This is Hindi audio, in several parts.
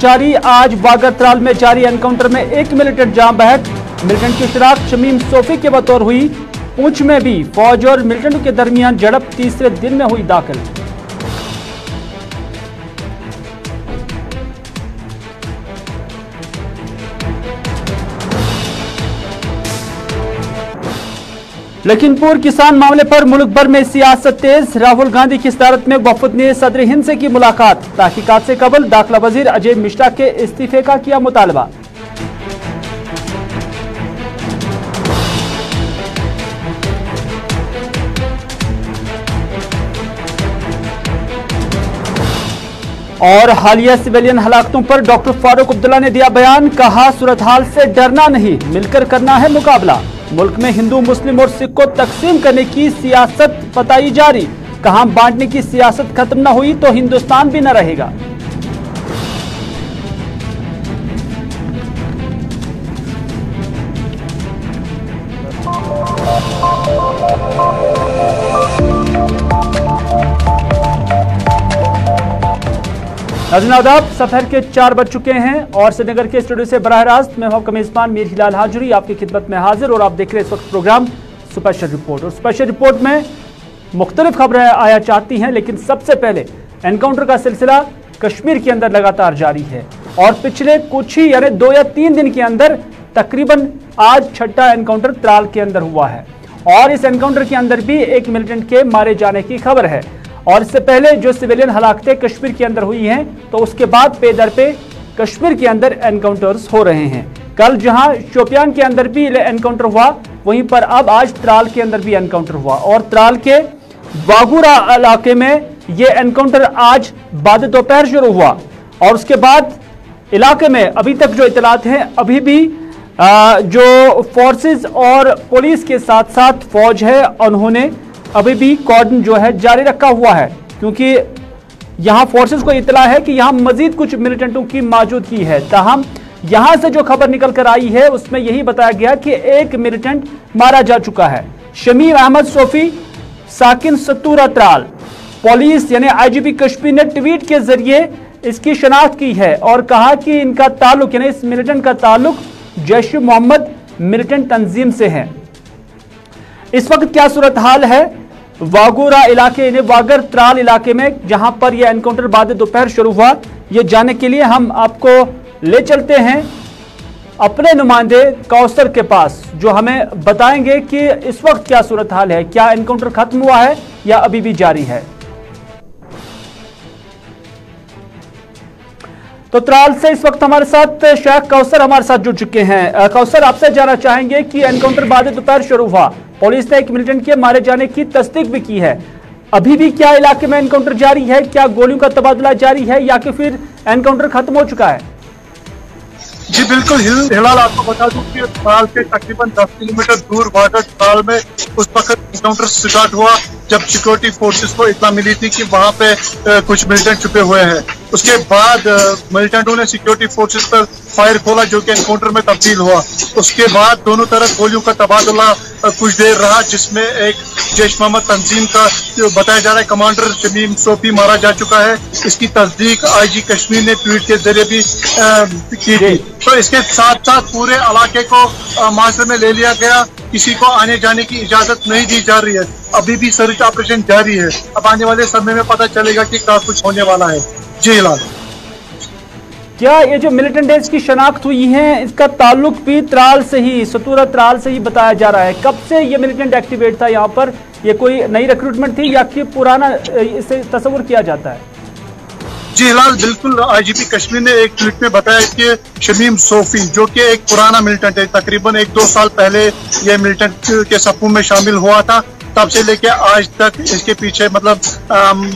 जारी। आज वागरत्राल में जारी एनकाउंटर में एक मिलिटेंट जान बहक। मिलिटेंट की शनाख्त शमीम सोफी के बतौर हुई। पुंछ में भी फौज और मिलिटेंट के दरमियान झड़प तीसरे दिन में हुई दाखिल। लखीमपुर किसान मामले पर मुल्क भर में सियासत तेज। राहुल गांधी की सदारत में वफद ने सदर हिंद से की मुलाकात। तहकीकात से कबल दाखिला वजीर अजय मिश्रा के इस्तीफे का किया मुतालबा। और हालिया सिविलियन हलाकतों पर डॉक्टर फारूक अब्दुल्ला ने दिया बयान। कहा, सूरत हाल से डरना नहीं, मिलकर करना है मुकाबला। मुल्क में हिंदू, मुस्लिम और सिख को तकसीम करने की सियासत बताई जारी। कहा, बांटने की सियासत खत्म न हुई तो हिंदुस्तान भी न रहेगा। नाज़रीन आदाब, सफर के 4 बज चुके हैं और श्रीनगर के स्टूडियो से बराह रास्त मैं हूं मेजबान मीर हिलाल हाजरी आपकी खिदमत में हाजिर। और आप देख रहे हैं इस वक्त प्रोग्राम स्पेशल रिपोर्ट। और स्पेशल रिपोर्ट में मुख्तलिफ खबरें आया चाहती हैं, लेकिन सबसे पहले एनकाउंटर का सिलसिला कश्मीर के अंदर लगातार जारी है और पिछले कुछ ही यानी 2 या 3 दिन के अंदर तकरीबन आज छठा एनकाउंटर त्राल के अंदर हुआ है। और इस एनकाउंटर के अंदर भी एक मिलिटेंट के मारे जाने की खबर है। और इससे पहले जो सिविलियन हलाकतें कश्मीर के अंदर हुई हैं, तो उसके बाद पे दर पे कश्मीर के अंदर एनकाउंटर्स हो रहे हैं। कल जहां शोपियान के अंदर भी एनकाउंटर हुआ, वहीं पर अब आज त्राल के अंदर भी एनकाउंटर हुआ। और त्राल के वागुरा इलाके में यह एनकाउंटर आज बाद दोपहर शुरू हुआ। और उसके बाद इलाके में अभी तक जो इतलात हैं, अभी भी जो फोर्सेस और पुलिस के साथ साथ फौज है, उन्होंने अभी भी कॉर्डन जो है जारी रखा हुआ है, क्योंकि यहां फोर्सेस को इतला है कि यहां मजीद कुछ मिलिटेंटों की मौजूदगी है। ताहम यहां से जो खबर निकल कर आई है उसमें यही बताया गया कि एक मिलिटेंट मारा जा चुका है। शमीम अहमद सोफी, साकिन सतूरा त्राल। पुलिस यानी आईजीपी कश्मीर ने ट्वीट के जरिए इसकी शनाख्त की है और कहा कि इनका ताल्लुक यानी इस मिलिटेंट का ताल्लुक जैश मोहम्मद मिलिटेंट तंजीम से है। इस वक्त क्या सूरत हाल है वागुरा इलाके यानी वागर त्राल इलाके में, जहां पर यह एनकाउंटर बाद दोपहर शुरू हुआ, ये जानने के लिए हम आपको ले चलते हैं अपने नुमाइंदे कौसर के पास, जो हमें बताएंगे कि इस वक्त क्या सूरत हाल है, क्या एनकाउंटर खत्म हुआ है या अभी भी जारी है। तो त्राल से इस वक्त हमारे साथ शेख कौसर हमारे साथ जुड़ चुके हैं। कौसर, आपसे जानना चाहेंगे कि एनकाउंटर बाद दोपहर शुरू हुआ, पुलिस ने एक मिलिटेंट के मारे जाने की तस्दीक भी की है। अभी भी क्या इलाके में एनकाउंटर जारी है? क्या गोलियों का तबादला जारी है या कि फिर एनकाउंटर खत्म हो चुका है? जी बिल्कुल हिलाल, आपको बता दूं कि त्राल से तकरीबन 10 किलोमीटर दूर वागर त्राल में उस वक्त एनकाउंटर स्टार्ट हुआ जब सिक्योरिटी फोर्सेस को इतना मिली थी कि वहां पे कुछ मिलिटेंट छुपे हुए हैं। उसके बाद मिलिटेंटों ने सिक्योरिटी फोर्सेस पर फायर खोला, जो कि एनकाउंटर में तब्दील हुआ। उसके बाद दोनों तरफ गोलियों का तबादला कुछ देर रहा, जिसमें एक जैश मोहम्मद तंजीम का जो बताया जा रहा है कमांडर शमीम सोफी मारा जा चुका है। इसकी तस्दीक आईजी कश्मीर ने ट्वीट के जरिए भी की थी। तो इसके साथ साथ पूरे इलाके को मुआसरे में ले लिया गया, किसी को आने जाने की इजाजत नहीं दी जा रही है। अभी भी सर्च ऑपरेशन जारी है। अब आने वाले समय में पता चलेगा कि क्या कुछ होने वाला है। जी हिलाल, क्या ये जो मिलिटेंट है इसकी शनाख्त हुई है, इसका ताल्लुक भी त्राल से ही, सतूरा त्राल से ही बताया जा रहा है? कब से ये मिलिटेंट एक्टिवेट था यहाँ पर? ये कोई नई रिक्रूटमेंट थी या कि पुराना इसे तस्वुर किया जाता है? जी हिलाल, बिल्कुल आईजीपी कश्मीर ने एक ट्वीट में बताया कि शमीम सोफी, जो कि एक पुराना मिलिटेंट है, तकरीबन 1-2 साल पहले ये मिलिटेंट के सफों में शामिल हुआ था, तब से लेके आज तक इसके पीछे मतलब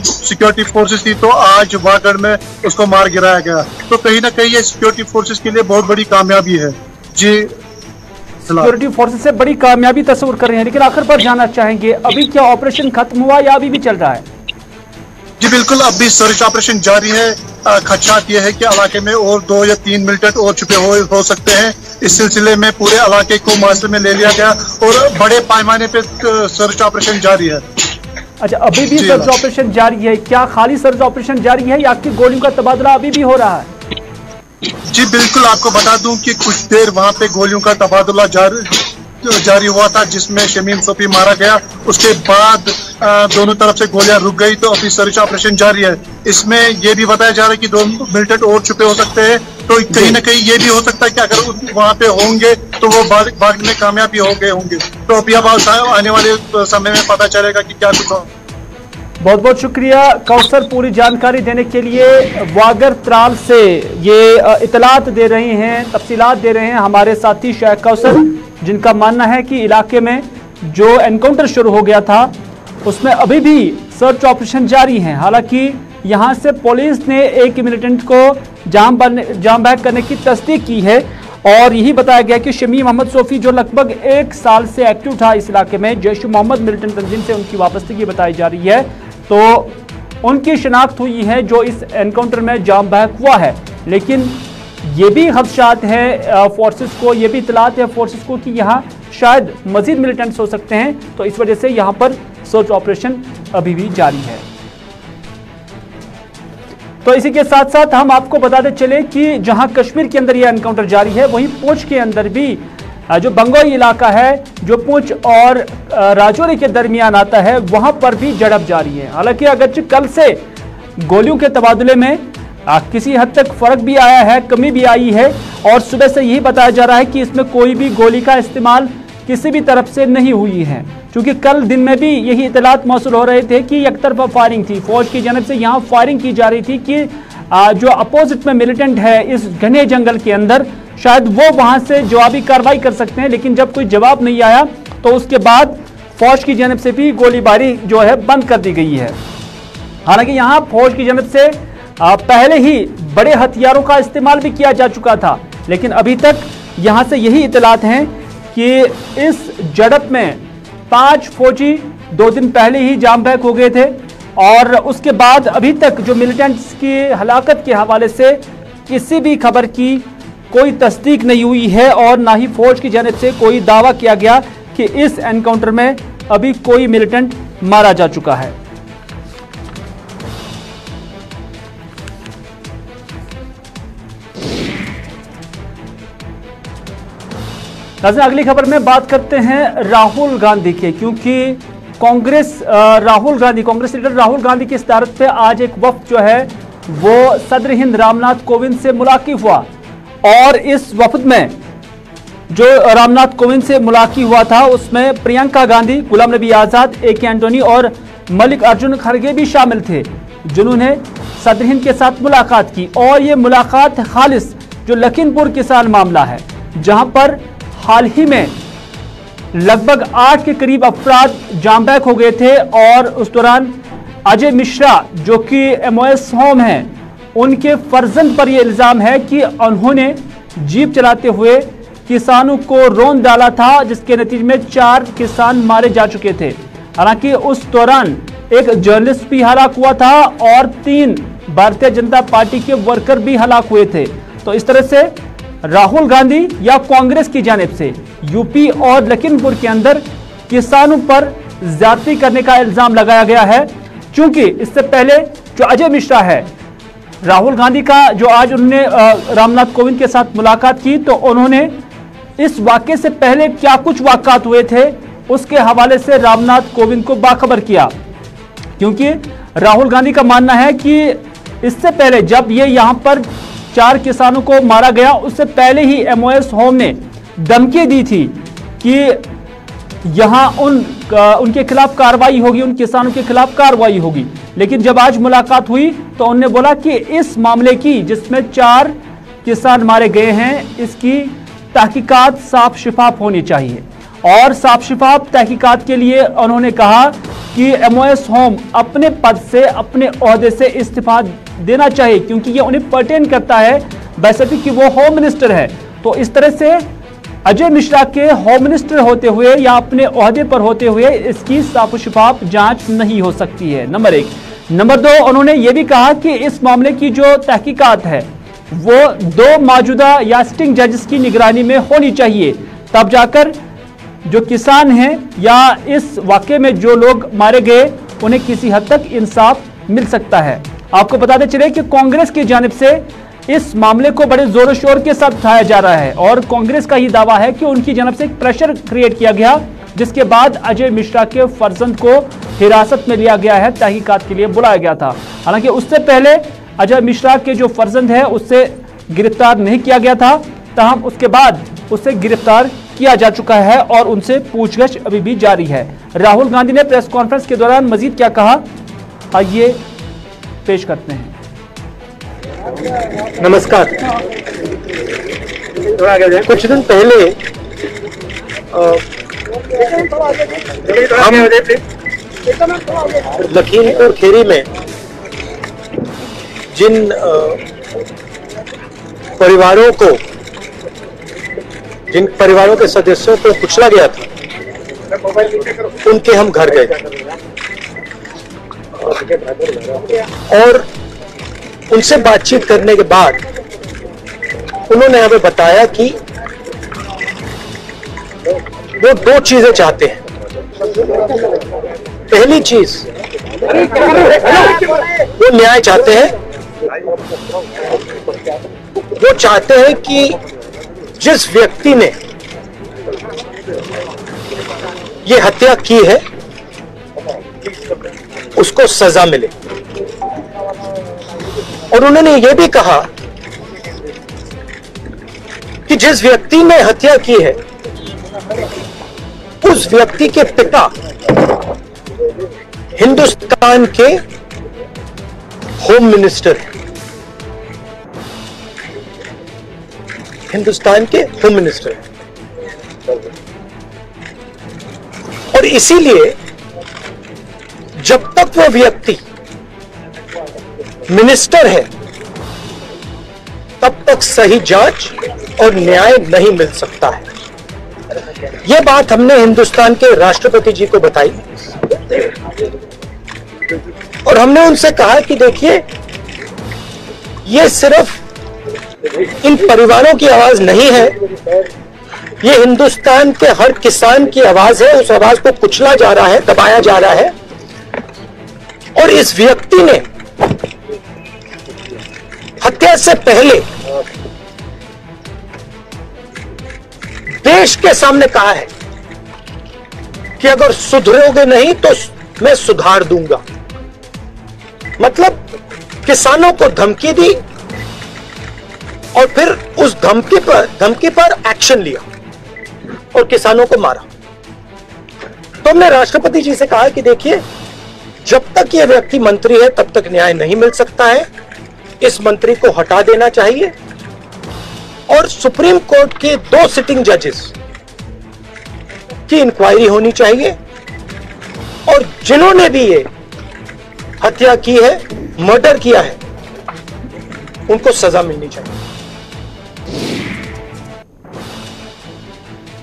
सिक्योरिटी फोर्सेस थी, तो आज वागड़ में उसको मार गिराया गया। तो कहीं ना कहीं ये सिक्योरिटी फोर्सेस के लिए बहुत बड़ी कामयाबी है। जी, सिक्योरिटी फोर्सेस से बड़ी कामयाबी तस्वुर कर रहे हैं, लेकिन आखिर पर जानना चाहेंगे अभी क्या ऑपरेशन खत्म हुआ या अभी भी चल रहा है? जी बिल्कुल, अब भी सर्च ऑपरेशन जारी है। खदशात यह है कि इलाके में और 2 या 3 मिलिटेंट और छुपे हो सकते हैं। इस सिलसिले में पूरे इलाके को मुआसरे में ले लिया गया और बड़े पैमाने पे सर्च ऑपरेशन जारी है। अच्छा, अभी भी सर्च ऑपरेशन जारी है? क्या खाली सर्च ऑपरेशन जारी है या आपकी गोलियों का तबादला अभी भी हो रहा है? जी बिल्कुल, आपको बता दूं कि कुछ देर वहां पे गोलियों का तबादला जारी हुआ था, जिसमें शमीम सोफी मारा गया। उसके बाद दोनों तरफ से गोलियां रुक गई, तो अभी सर्च ऑपरेशन जारी है। इसमें यह भी बताया जा रहा है कि 2 मिलिटेंट और छुपे हो सकते हैं, तो कहीं ना कहीं ये भी हो सकता है कि अगर वहां पे होंगे तो वो भागने में कामयाबी हो गए होंगे। तो अभी अब आने वाले समय में पता चलेगा कि क्या कुछ हो। बहुत बहुत शुक्रिया कौसर, पूरी जानकारी देने के लिए। वागर त्राल से ये इतलात दे रहे हैं, तफसीलात दे रहे हैं हमारे साथी शेख कौसर, जिनका मानना है कि इलाके में जो एनकाउंटर शुरू हो गया था उसमें अभी भी सर्च ऑपरेशन जारी है। हालांकि यहां से पुलिस ने एक मिलिटेंट को जाम बैक करने की तस्दीक की है और यही बताया गया कि शमीम मोहम्मद सोफी जो लगभग 1 साल से एक्टिव था इस इलाके में, जैश ए मोहम्मद मिलिटेंट तंजीम से उनकी वाबस्तगी बताई जा रही है, तो उनकी शिनाख्त हुई है जो इस एनकाउंटर में जाम बैक हुआ है। लेकिन ये भी खदशात है फोर्सेस को, ये भी इतलात है फोर्सेस को कि यहाँ शायद मजीद मिलिटेंट्स हो सकते हैं, तो इस वजह से यहाँ पर सर्च ऑपरेशन अभी भी जारी है। तो इसी के साथ साथ हम आपको बताते चले कि जहां कश्मीर के अंदर यह एनकाउंटर जारी है, वहीं पुंछ के अंदर भी जो बंगोई इलाका है, जो पुंछ और राजौरी के दरमियान आता है, वहां पर भी झड़प जारी है। हालांकि अगरचे कल से गोलियों के तबादले में किसी हद तक फर्क भी आया है, कमी भी आई है, और सुबह से यही बताया जा रहा है कि इसमें कोई भी गोली का इस्तेमाल किसी भी तरफ से नहीं हुई है, क्योंकि कल दिन में भी यही इतलात मौसूल हो रहे थे कि एक तरफा फायरिंग थी, फौज की जानब से यहाँ फायरिंग की जा रही थी कि जो अपोजिट में मिलिटेंट है इस घने जंगल के अंदर, शायद वो वहां से जवाबी कार्रवाई कर सकते हैं। लेकिन जब कोई जवाब नहीं आया तो उसके बाद फौज की जानब से भी गोलीबारी जो है बंद कर दी गई है। हालांकि यहाँ फौज की जानब से पहले ही बड़े हथियारों का इस्तेमाल भी किया जा चुका था, लेकिन अभी तक यहाँ से यही इतलात हैं कि इस झड़प में 5 फौजी 2 दिन पहले ही जाम बैक हो गए थे, और उसके बाद अभी तक जो मिलिटेंट्स की हलाकत के हवाले से किसी भी खबर की कोई तस्दीक नहीं हुई है, और ना ही फौज की जानिब से कोई दावा किया गया कि इस एनकाउंटर में अभी कोई मिलिटेंट मारा जा चुका है। नाज़रीन, अगली खबर में बात करते हैं राहुल गांधी के, क्योंकि कांग्रेस लीडर राहुल गांधी की सदारत पे आज एक वफ्द जो है वो सदर हिंद रामनाथ कोविंद से मुलाकात हुआ, और इस वफ्द में जो रामनाथ कोविंद से मुलाकात हुआ था उसमें प्रियंका गांधी, गुलाम नबी आज़ाद, AK एंटोनी और मल्लिकार्जुन खड़गे भी शामिल थे, जिन्होंने सदर हिंद के साथ मुलाकात की। और ये मुलाकात खालिस जो लखीमपुर किसान मामला है, जहां पर हाल ही में लगभग 8 के करीब अफराद जाम बैक हो गए थे, और उस दौरान अजय मिश्रा जो कि MOS होम हैं, उनके फर्जंद पर यह इल्जाम है कि उन्होंने जीप चलाते हुए किसानों को रौंद डाला था, जिसके नतीजे में 4 किसान मारे जा चुके थे। हालांकि उस दौरान एक जर्नलिस्ट भी हलाक हुआ था और 3 भारतीय जनता पार्टी के वर्कर भी हलाक हुए थे। तो इस तरह से राहुल गांधी या कांग्रेस की जानिब से यूपी और लखीमपुर के अंदर किसानों पर ज्यादती करने का इल्जाम लगाया गया है, क्योंकि इससे पहले जो अजय मिश्रा है, राहुल गांधी का जो आज उन्होंने रामनाथ कोविंद के साथ मुलाकात की, तो उन्होंने इस वाकये से पहले क्या कुछ वाक़ात हुए थे उसके हवाले से रामनाथ कोविंद को बाखबर किया, क्योंकि राहुल गांधी का मानना है कि इससे पहले जब ये यहाँ पर 4 किसानों को मारा गया, उससे पहले ही MOS होम ने धमकी दी थी कि यहाँ उनके खिलाफ कार्रवाई होगी, उन किसानों के खिलाफ कार्रवाई होगी। लेकिन जब आज मुलाकात हुई तो उन्होंने बोला कि इस मामले की, जिसमें 4 किसान मारे गए हैं, इसकी तहकीकात साफ शिफाफ होनी चाहिए। और साफ शिफाफ तहकीकात के लिए उन्होंने कहा कि MOS होम अपने पद से, अपने ओहदे से इस्तीफा देना चाहिए, क्योंकि ये उन्हें पर्टेन करता है, वैसे कि वो होम मिनिस्टर है। तो इस तरह से अजय मिश्रा के होम मिनिस्टर होते हुए या अपने ओहदे पर होते हुए इसकी साफ शिफाफ जांच नहीं हो सकती है, नंबर 1। नंबर 2, उन्होंने ये भी कहा कि इस मामले की जो तहकीकात है वो 2 मौजूदा या सिटिंग जजेस की निगरानी में होनी चाहिए, तब जाकर जो किसान हैं या इस वाकये में जो लोग मारे गए उन्हें किसी हद तक इंसाफ मिल सकता है। आपको बताते चले कि कांग्रेस की जानिब से इस मामले को बड़े जोरों शोर के साथ उठाया जा रहा है और कांग्रेस का ही दावा है कि उनकी जानब से एक प्रेशर क्रिएट किया गया, जिसके बाद अजय मिश्रा के फर्जंद को हिरासत में लिया गया है, तहकीकात के लिए बुलाया गया था। हालांकि उससे पहले अजय मिश्रा के जो फर्जंद है उससे गिरफ्तार नहीं किया गया था, ताहम उसके बाद उसे गिरफ्तार किया जा चुका है और उनसे पूछताछ अभी भी जारी है। राहुल गांधी ने प्रेस कॉन्फ्रेंस के दौरान मजीद क्या कहा, आइए पेश करते हैं। नमस्कार। कुछ दिन पहले हम लखीमपुर खीरी में जिन परिवारों के सदस्यों को कुचला गया था, उनके हम घर गए और उनसे बातचीत करने के बाद उन्होंने हमें बताया कि वो दो चीजें चाहते हैं। पहली चीज, वो न्याय चाहते हैं। वो चाहते हैं कि जिस व्यक्ति ने ये हत्या की है उसको सजा मिले। और उन्होंने ये भी कहा कि जिस व्यक्ति ने हत्या की है उस व्यक्ति के पिता हिंदुस्तान के होम मिनिस्टर हैं। हिंदुस्तान के होम मिनिस्टर हैं। और इसीलिए जब तक वो व्यक्ति मिनिस्टर है तब तक सही जांच और न्याय नहीं मिल सकता है। यह बात हमने हिंदुस्तान के राष्ट्रपति जी को बताई और हमने उनसे कहा कि देखिए, ये सिर्फ इन परिवारों की आवाज नहीं है, ये हिंदुस्तान के हर किसान की आवाज है। उस आवाज को कुचला जा रहा है, दबाया जा रहा है। और इस व्यक्ति ने हत्या से पहले देश के सामने कहा है कि अगर सुधरोगे नहीं तो मैं सुधार दूंगा। मतलब किसानों को धमकी दी और फिर उस धमकी पर एक्शन लिया और किसानों को मारा। तो हमने राष्ट्रपति जी से कहा कि देखिए, जब तक ये व्यक्ति मंत्री है तब तक न्याय नहीं मिल सकता है। इस मंत्री को हटा देना चाहिए और सुप्रीम कोर्ट के 2 सिटिंग जजेस की इंक्वायरी होनी चाहिए और जिन्होंने भी ये हत्या की है, मर्डर किया है, उनको सजा मिलनी चाहिए।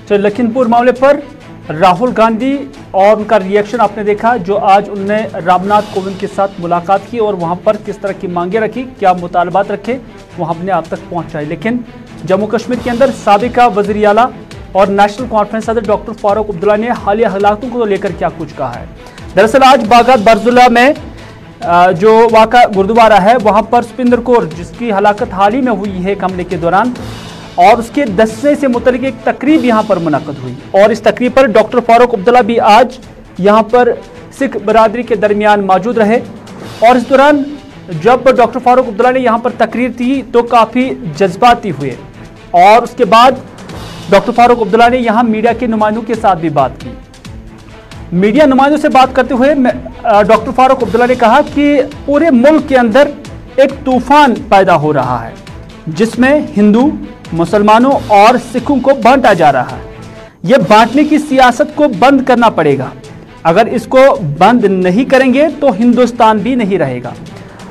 तो लखीमपुर मामले पर राहुल गांधी और उनका रिएक्शन आपने देखा, जो आज उन्होंने रामनाथ कोविंद के साथ मुलाकात की और वहां पर किस तरह की मांगे रखी, क्या मुतालबात रखे, वो हमने आप तक पहुंचाई। लेकिन जम्मू कश्मीर के अंदर साबिका वज़ीर आला और नेशनल कॉन्फ्रेंस सदर डॉक्टर फारूक अब्दुल्ला ने हालिया हालातों को लेकर क्या कुछ कहा है। दरअसल आज बागत बरजुल्ला में जो वाक़ा गुरुद्वारा है वहां पर सुपिंदर कौर, जिसकी हलाकत हाल ही में हुई है हमले के दौरान, और उसके दसने से मुतल्लिक एक तकरीब यहां पर मुनक़द हुई और इस तकरीब पर डॉक्टर फारूक अब्दुल्ला भी आज यहां पर सिख बरादरी के दरमियान मौजूद रहे। और इस दौरान जब डॉक्टर फारूक अब्दुल्ला ने यहां पर तकरीर दी तो काफ़ी जज्बाती हुए और उसके बाद डॉक्टर फारूक अब्दुल्ला ने यहां मीडिया के नुमाइंदों के साथ भी बात की। मीडिया नुमाइंदों से बात करते हुए डॉक्टर फारूक अब्दुल्ला ने कहा कि पूरे मुल्क के अंदर एक तूफान पैदा हो रहा है जिसमें हिंदू, मुसलमानों और सिखों को बांटा जा रहा है। यह बांटने की सियासत को बंद करना पड़ेगा। अगर इसको बंद नहीं करेंगे तो हिंदुस्तान भी नहीं रहेगा।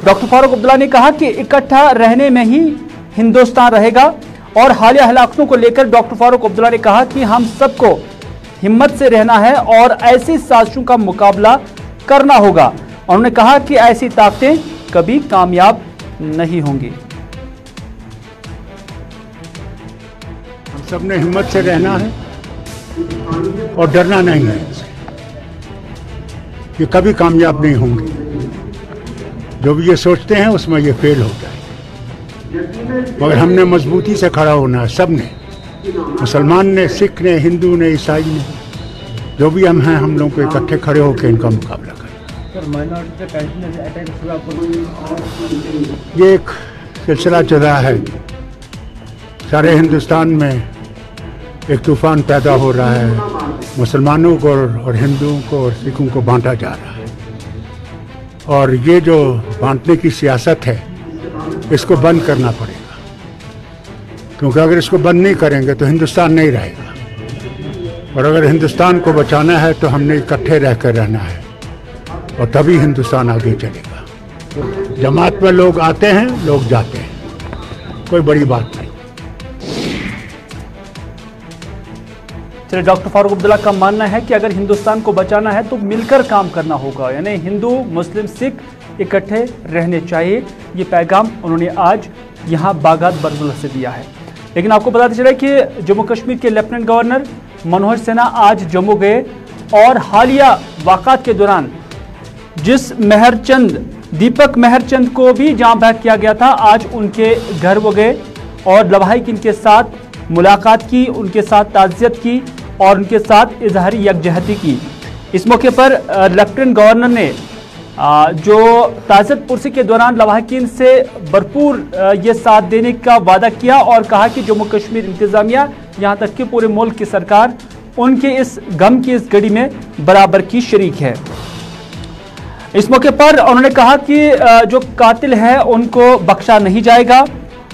डॉक्टर फारूक अब्दुल्ला ने कहा कि इकट्ठा रहने में ही हिंदुस्तान रहेगा। और हालिया हलाकतों को लेकर डॉक्टर फारूक अब्दुल्ला ने कहा कि हम सबको हिम्मत से रहना है और ऐसी साजिशों का मुकाबला करना होगा। और उन्होंने कहा कि ऐसी ताकतें कभी कामयाब नहीं होंगी। हम सब ने हिम्मत से रहना है और डरना नहीं है। ये कभी कामयाब नहीं होंगे। जो भी ये सोचते हैं उसमें ये फेल होता है। मगर हमने मजबूती से खड़ा होना है, सब ने, मुसलमान ने, सिख ने, हिंदू ने, ईसाई ने, जो भी हम हैं, हम लोग को इकट्ठे खड़े होकर इनका मुकाबला करें। ये एक सिलसिला चल रहा है, सारे हिंदुस्तान में एक तूफान पैदा हो रहा है, मुसलमानों को और हिंदुओं को और सिखों को बांटा जा रहा है। और ये जो बांटने की सियासत है, इसको बंद करना पड़ेगा, क्योंकि अगर इसको बंद नहीं करेंगे तो हिंदुस्तान नहीं रहेगा। और अगर हिंदुस्तान को बचाना है तो हमने इकट्ठे रहकर रहना है, और तभी हिंदुस्तान आगे चलेगा। जमात में लोग आते हैं, लोग जाते हैं, कोई बड़ी बात नहीं। चलिए, डॉक्टर फारूक अब्दुल्ला का मानना है कि अगर हिंदुस्तान को बचाना है तो मिलकर काम करना होगा, यानी हिंदू, मुस्लिम, सिख इकट्ठे रहने चाहिए। ये पैगाम उन्होंने आज यहाँ बागात बरजुल्ला से दिया है। लेकिन आपको बताते चले कि जम्मू कश्मीर के लेफ्टिनेंट गवर्नर मनोहर सिन्हा आज जम्मू गए और हालिया वाक़ात के दौरान जिस दीपक मेहरचंद को भी जहां बहक किया गया था, आज उनके घर वो गए और लवाहिकीन के साथ मुलाकात की, उनके साथ ताज़ियत की और उनके साथ इजहारी यकजहती की। इस मौके पर लेफ्टिनेंट गवर्नर ने जो ताज़ियत पुरसी के दौरान लवाहिकीन से भरपूर ये साथ देने का वादा किया और कहा कि जम्मू कश्मीर इंतज़ामिया, यहाँ तक कि पूरे मुल्क की सरकार, उनके इस गम की इस घड़ी में बराबर की शरीक है। इस मौके पर उन्होंने कहा कि जो कातिल है उनको बख्शा नहीं जाएगा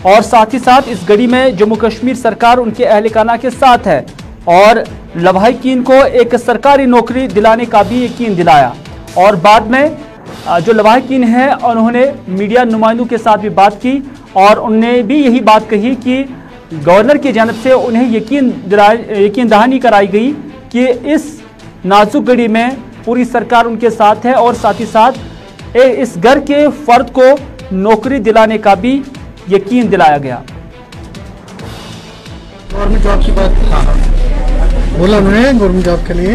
और साथ ही साथ इस घड़ी में जम्मू कश्मीर सरकार उनके अहलखाना के साथ है और लवाहिकीन को एक सरकारी नौकरी दिलाने का भी यकीन दिलाया। और बाद में जो लवाहिकीन है उन्होंने मीडिया नुमाइंदों के साथ भी बात की और उन्होंने भी यही बात कही कि गवर्नर की जानब से उन्हें यकीन दहानी कराई गई कि इस नाजुक घड़ी में पूरी सरकार उनके साथ है और साथ ही साथ इस घर के फर्द को नौकरी दिलाने का भी यकीन दिलाया गया। गवर्नमेंट जॉब की बात बोला उन्होंने, गवर्नमेंट जॉब के लिए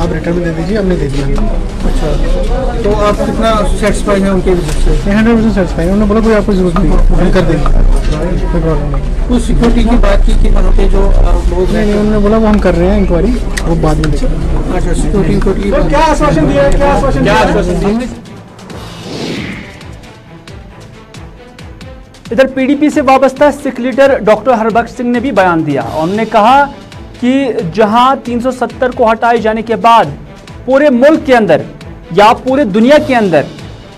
आप रिटर्न में दे दीजिए, हमने दे दिया। अच्छा, तो आप कितना सेटिस्फाई हैं उनके विजिट से? 100% सेटिस्फाई है। उन्होंने बोला कोई आपको जरूरत नहीं, हम कर देंगे, कोई प्रॉब्लम नहीं। तो सिक्योरिटी की बात की कि वहाँ पे जो लोग नहीं, उन्होंने बोला वो हम कर रहे हैं इंक्वायरी, वो बाद में देखेंगे। अच्छा, सिक्योरिटी क्या आश्वासन दिया, क्या आश्वासन दिया? इधर पीडीपी से वाबस्ता सिख लीडर डॉक्टर हरबख्श सिंह ने भी बयान दिया। उन्होंने कहा कि जहां 370 को हटाए जाने के बाद पूरे मुल्क के अंदर या पूरे दुनिया के अंदर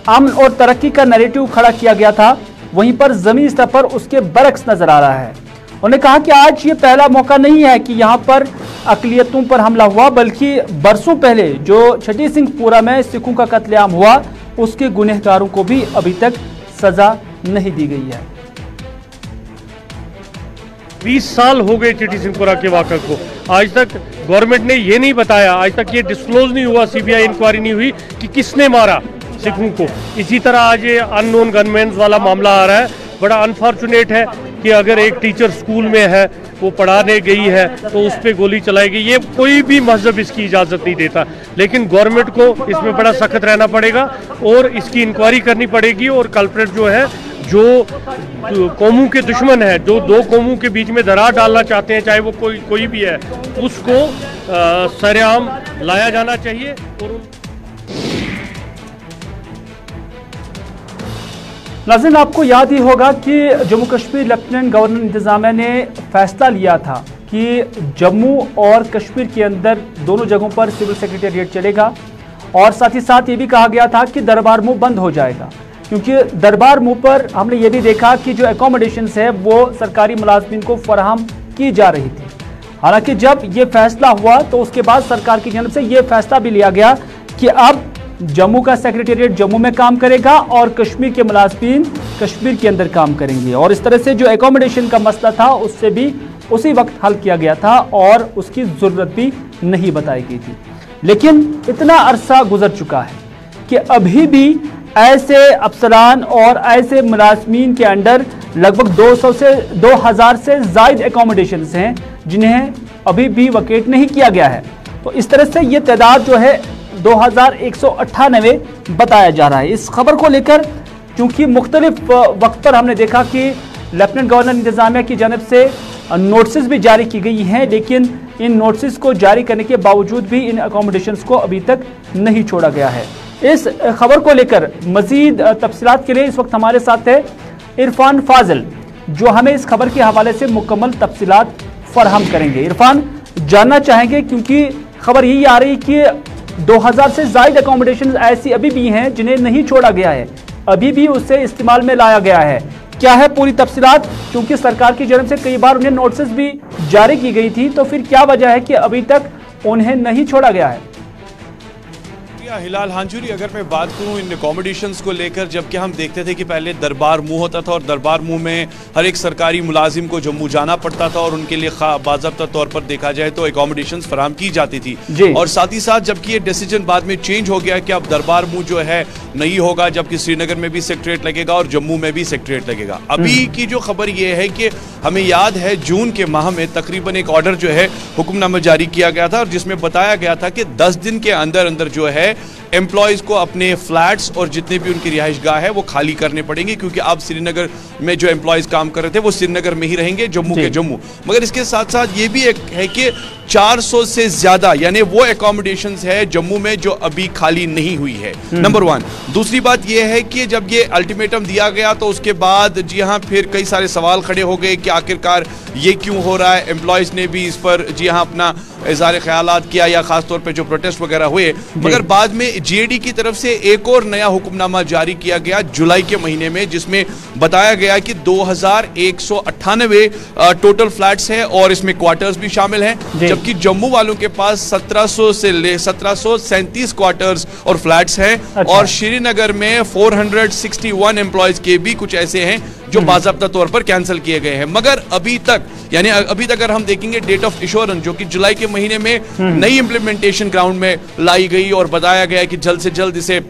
अमन और तरक्की का नैरेटिव खड़ा किया गया था, वहीं पर जमीनी स्तर पर उसके बरक्स नजर आ रहा है। उन्होंने कहा कि आज ये पहला मौका नहीं है कि यहाँ पर अकलियतों पर हमला हुआ, बल्कि बरसों पहले जो छठी सिंहपुरा में सिखों का कत्लेआम हुआ, उसके गुनहगारों को भी अभी तक सजा नहीं दी गई है। 20 साल हो गए छठी सिंहपुरा के वाक़े को, आज तक गवर्नमेंट ने ये नहीं बताया, आज तक ये डिस्क्लोज नहीं हुआ, सीबीआई इंक्वायरी नहीं हुई कि किसने मारा सिखों को। इसी तरह आज ये अननोन गनमैन्स वाला मामला आ रहा है। बड़ा अनफॉर्चुनेट है कि अगर एक टीचर स्कूल में है, वो पढ़ाने गई है, तो उस पर गोली चलाई गई। ये कोई भी मजहब इसकी इजाज़त नहीं देता, लेकिन गवर्नमेंट को इसमें बड़ा सख्त रहना पड़ेगा और इसकी इंक्वायरी करनी पड़ेगी। और कल्प्रेट जो है, जो कौमों के दुश्मन है, जो दो कौमों के बीच में दरार डालना चाहते हैं, चाहे वो कोई भी है, उसको सरेआम लाया जाना चाहिए। और नाज़रीन, आपको याद ही होगा कि जम्मू कश्मीर लेफ्टिनेंट गवर्नर इंतजामिया ने फैसला लिया था कि जम्मू और कश्मीर के अंदर दोनों जगहों पर सिविल सेक्रेटेरिएट चलेगा और साथ ही साथ ये भी कहा गया था कि दरबार मुँह बंद हो जाएगा, क्योंकि दरबार मुँह पर हमने ये भी देखा कि जो एकोमोडेशंस है वो सरकारी मुलाजमीन को फराहम की जा रही थी। हालांकि जब ये फैसला हुआ तो उसके बाद सरकार की जानब से ये फैसला भी लिया गया कि अब जम्मू का सेक्रेटेरिएट जम्मू में काम करेगा और कश्मीर के मुलाजमीन कश्मीर के अंदर काम करेंगे। और इस तरह से जो एकोमोडेशन का मसला था उससे भी उसी वक्त हल किया गया था और उसकी ज़रूरत भी नहीं बताई गई थी। लेकिन इतना अरसा गुजर चुका है कि अभी भी ऐसे अफसरान और ऐसे मुलाजमीन के अंडर लगभग 200 से 2000 से ज़ायद एकोमोडेशंस हैं जिन्हें अभी भी वकेट नहीं किया गया है। तो इस तरह से ये तादाद जो है 2198 बताया जा रहा है। इस खबर को लेकर चूंकि मुख्तलिफ वक्त पर हमने देखा कि लेफ्टिनेंट गवर्नर इंतजामिया की जानब से नोटिस भी जारी की गई हैं, लेकिन इन नोटिस को जारी करने के बावजूद भी इन अकोमोडेशंस को अभी तक नहीं छोड़ा गया है। इस खबर को लेकर मजीद तफसीलात के लिए इस वक्त हमारे साथ है इरफान फाजिल, जो हमें इस खबर के हवाले से मुकम्मल तफसीलात फराहम करेंगे। इरफान, जानना चाहेंगे क्योंकि खबर यही आ रही कि 2000 से ज्यादा अकोमोडेशन ऐसी अभी भी हैं जिन्हें नहीं छोड़ा गया है, अभी भी उससे इस्तेमाल में लाया गया है। क्या है पूरी तफसीलात, क्योंकि सरकार की जानब से कई बार उन्हें नोटिस भी जारी की गई थी, तो फिर क्या वजह है कि अभी तक उन्हें नहीं छोड़ा गया है? हिलाल हांजुरी, अगर मैं बात करूं इन अकोमोडेशंस को लेकर, जबकि हम देखते थे कि पहले दरबार मुंह होता था और दरबार मुंह में हर एक सरकारी मुलाजिम को जम्मू जाना पड़ता था और उनके लिए बाज़ाब्ता तौर पर देखा जाए तो अकोमोडेशंस फराहम की जाती थी। और साथ ही साथ जबकि ये डिसीजन बाद में चेंज हो गया कि अब दरबार मुंह जो है नहीं होगा, जबकि श्रीनगर में भी सेक्रेटरीट लगेगा और जम्मू में भी सेक्रेटरीट लगेगा। अभी की जो खबर ये है कि हमें याद है जून के माह में तकरीबन एक ऑर्डर जो है हुक्मनामा जारी किया गया था और जिसमें बताया गया था कि 10 दिन के अंदर अंदर जो है एम्प्लॉयज को अपने फ्लैट्स और जितने भी उनकी रिहाइश गाह है वो खाली करने पड़ेंगे, क्योंकि अब श्रीनगर में जो एम्प्लॉयज काम कर रहे थे वो श्रीनगर में ही रहेंगे, जम्मू के जम्मू। मगर इसके साथ साथ ये भी एक है कि 400 से ज्यादा यानी वो अकोमोडेशंस है जम्मू में जो अभी खाली नहीं हुई है, नंबर 1। दूसरी बात यह है कि जब ये अल्टीमेटम दिया गया तो उसके बाद जी हाँ फिर कई सारे सवाल खड़े हो गए कि आखिरकार ये क्यों हो रहा है। एम्प्लॉयज ने भी इस पर जी हाँ अपना इज़हार ख्यालात किया या खासतौर पर जो प्रोटेस्ट वगैरह हुए, मगर बाद में जीएडी की तरफ से एक और नया हुक्मनामा जारी किया गया जुलाई के महीने में, जिसमें बताया गया कि 2198 टोटल फ्लैट्स हैं और इसमें क्वार्टर्स भी शामिल हैं, जबकि जम्मू वालों के पास 1737 क्वार्टर्स और फ्लैट्स हैं। अच्छा। और श्रीनगर में 461 एम्प्लॉयज के भी कुछ ऐसे हैं जो बाज़ाब्ता तौर पर कैंसिल किए गए हैं। मगर अभी तक यानी अभी तक अगर हम देखेंगे डेट ऑफ इश्योरेंस जो कि जुलाई के महीने में नई इंप्लीमेंटेशन ग्राउंड में लाई गई और बताया गया कि जल्द से जल्द इसे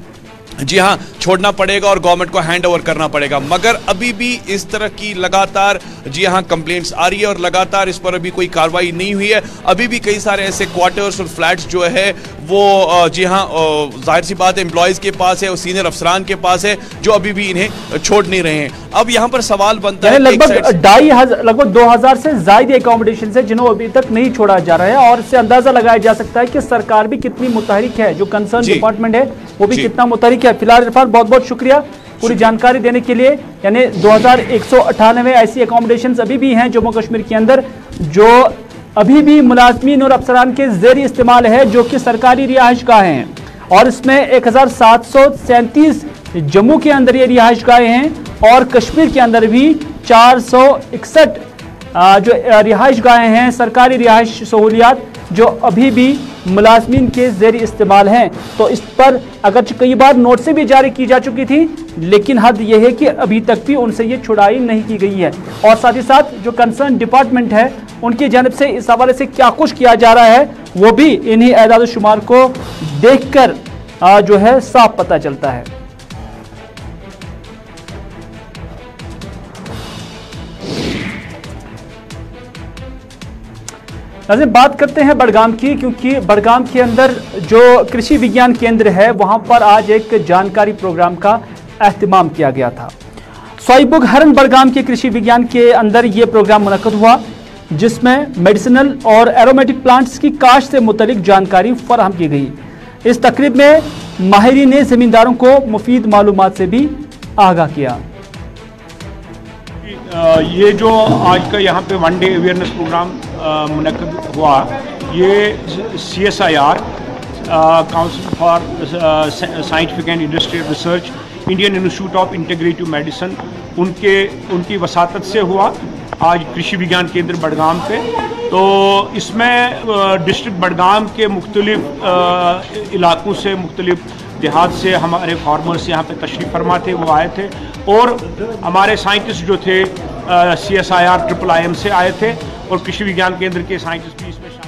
जी हाँ छोड़ना पड़ेगा और गवर्नमेंट को हैंड ओवर करना पड़ेगा, मगर अभी भी इस तरह की लगातार जी हाँ कंप्लेंट्स आ रही है और लगातार इस पर अभी कोई कार्रवाई नहीं हुई है। अभी भी कई सारे ऐसे क्वार्टर्स और फ्लैट्स जो है वो जी हाँ जाहिर सी बात है एम्प्लॉयज के पास है और सीनियर अफसरान के पास है जो अभी भी इन्हें छोड़ नहीं रहे हैं। अब यहाँ पर सवाल बनता है लगभग 2000 से ज्यादा अकोमोडेशन है जिन्हें अभी तक नहीं छोड़ा जा रहा है, और इससे अंदाजा लगाया जा सकता है कि सरकार भी कितनी मुतहरिक है, जो कंसर्न डिपार्टमेंट है वो भी कितना मुतहरिक है। फिलहाल इरफान बहुत बहुत शुक्रिया पूरी जानकारी देने के लिए। यानी 2198 ऐसी अकोमोडेशन अभी भी हैं जम्मू कश्मीर के अंदर जो अभी भी मुलाजमीन और अफसरान के ज़ेरी इस्तेमाल है, जो कि सरकारी रिहाइश गाहें हैं, और इसमें 1737 जम्मू के अंदर ये रिहाइश गाहें हैं और कश्मीर के अंदर भी 461 जो रिहाइश गाहें हैं, सरकारी रिहाइश सहूलियात जो अभी भी मुलाजमीन के ज़ेरी इस्तेमाल हैं। तो इस पर अगर कई बार नोटिस भी जारी की जा चुकी थी, लेकिन हद यह है कि अभी तक भी उनसे ये छुड़ाई नहीं की गई है। और साथ ही साथ जो कंसर्न डिपार्टमेंट है उनकी जानब से इस हवाले से क्या कुछ किया जा रहा है वो भी इन्हीं एदाद शुमार को देखकर जो है साफ पता चलता है। बात करते हैं बड़गाम की, क्योंकि बड़गाम के अंदर जो कृषि विज्ञान केंद्र है वहां पर आज एक जानकारी प्रोग्राम का एहतमाम किया गया था। सोईबुग हरन बड़गाम के कृषि विज्ञान के अंदर यह प्रोग्राम मुनक्कद हुआ, जिसमें मेडिसिनल और एरोमेटिक प्लांट्स की काश्त से मुतलिक जानकारी फराहम की गई। इस तकरीब में माहिरीन ने जमींदारों को मुफीद मालूमात से भी आगाह किया। ये जो आज का यहाँ पे वन डे अवेयरनेस प्रोग्राम मुनक्कद हुआ, ये CSIR council for scientific and industrial research, Indian institute of integrative medicine उनकी वसातत से हुआ आज कृषि विज्ञान केंद्र बड़गाम पे। तो इसमें डिस्ट्रिक्ट बड़गाम के मुख्तलिफ इलाकों से, मुख्तलिफ देहात से हमारे फार्मर्स यहाँ पे तशरीफ़ फरमा थे, वो आए थे, और हमारे साइंटिस्ट जो थे CSIR IIIM से आए थे, और कृषि विज्ञान केंद्र के साइंटिस्ट भी इसमें शामिल।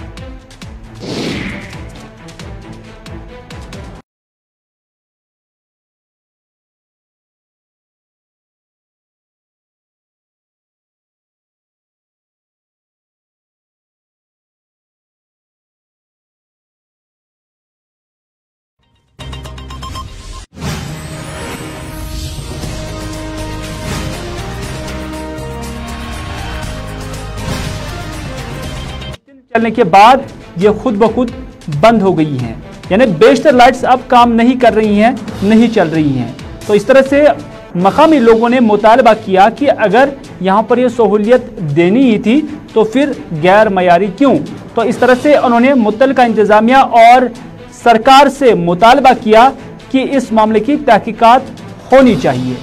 चलने के बाद ये खुद ब खुद बंद हो गई हैं, यानी बेशतर लाइट्स अब काम नहीं कर रही हैं, नहीं चल रही हैं। तो इस तरह से मकामी लोगों ने मुतालबा किया कि अगर यहाँ पर ये सहूलियत देनी ही थी तो फिर गैर मयारी क्यों। तो इस तरह से उन्होंने मुतल्लिका इंतजामिया और सरकार से मुतालबा किया कि इस मामले की तहकीकात होनी चाहिए।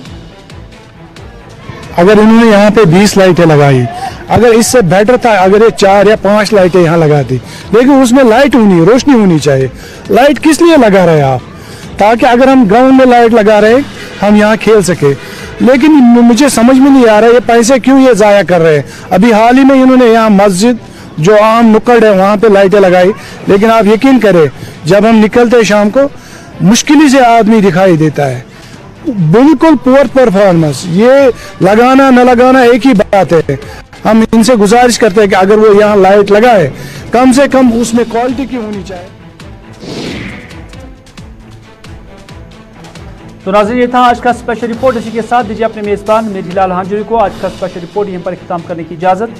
अगर इन्होंने यहाँ पे 20 लाइटें लगाई, अगर इससे बेटर था अगर ये 4 या 5 लाइटें यहाँ लगा दी, लेकिन उसमें लाइट होनी, रोशनी होनी चाहिए। लाइट किस लिए लगा रहे आप? ताकि अगर हम ग्राउंड में लाइट लगा रहे हम यहाँ खेल सके। लेकिन मुझे समझ में नहीं आ रहा है ये पैसे क्यों ये जाया कर रहे हैं। अभी हाल ही में इन्होंने यहाँ मस्जिद जो आम नुक्कड़ है वहाँ पे लाइटें लगाई, लेकिन आप यकीन करें जब हम निकलते शाम को मुश्किल से आदमी दिखाई देता है। बिल्कुल पुअर परफॉर्मेंस। ये लगाना न लगाना एक ही बात है। हम इनसे गुजारिश करते हैं कि अगर वो यहाँ लाइट लगाए कम से कम उसमें क्वालिटी की होनी चाहिए। तो नाज़रीन, ये था आज का स्पेशल रिपोर्ट। इसी के साथ दीजिए अपने मेज़बान मीर हिलाल हांजुरी को आज का स्पेशल रिपोर्ट यहीं पर इख्तिताम करने की इजाज़त,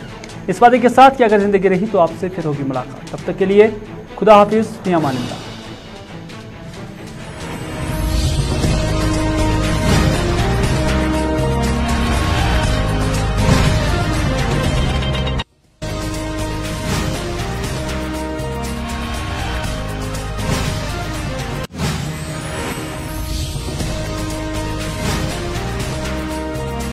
इस वादे के साथ कि अगर ज़िंदगी रही तो आपसे फिर होगी मुलाकात। तब तक के लिए खुदा हाफिज़, फ़ी अमान अल्लाह।